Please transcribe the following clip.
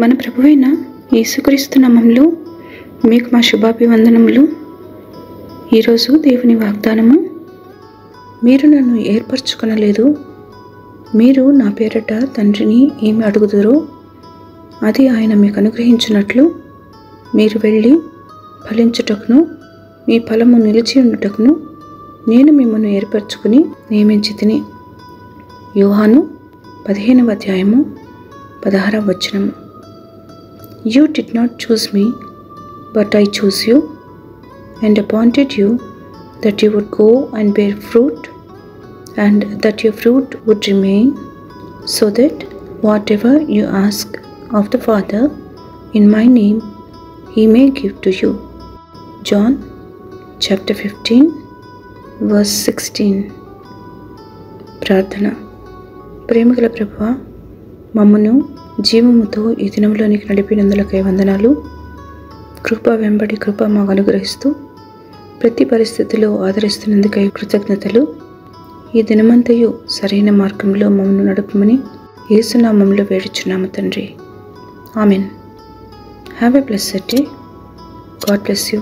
మన ప్రభువైన యేసుక్రీస్తు నామములో మీకు మా శుభాభివందనములు. ఈరోజు దేవుని వాగ్దానము, మీరు నన్ను ఏర్పరచుకొనలేదు, మీరు నా పేరట తండ్రిని ఏమి అడుగుదురో అది ఆయన మీకు అనుగ్రహించినట్లు మీరు వెళ్ళి ఫలించుటకును మీ ఫలము నిలిచి ఉండుటకును నేను మిమ్మల్ని ఏర్పరచుకుని నియమించితిని. యోహాను 15వ అధ్యాయము 16వ వచనము. You did not choose me, but I chose you and appointed you that you would go and bear fruit, and that your fruit would remain, so that whatever you ask of the Father in my name, he may give to you. John chapter 15 verse 16. ప్రార్థన. ప్రేమగల ప్రభువా, మమ్మను జీవముతో ఈ దినంలోనికి నడిపినందులకై వందనాలు. కృప వెంబడి కృప మాకు అనుగ్రహిస్తూ ప్రతి పరిస్థితిలో ఆదరిస్తున్నందుకై కృతజ్ఞతలు. ఈ దినమంతయు సరైన మార్గంలో మమ్మల్ని నడుపమని యేసు నామములో వేడుచున్నాము తండ్రి. Amen. Have a blessed day. God bless you.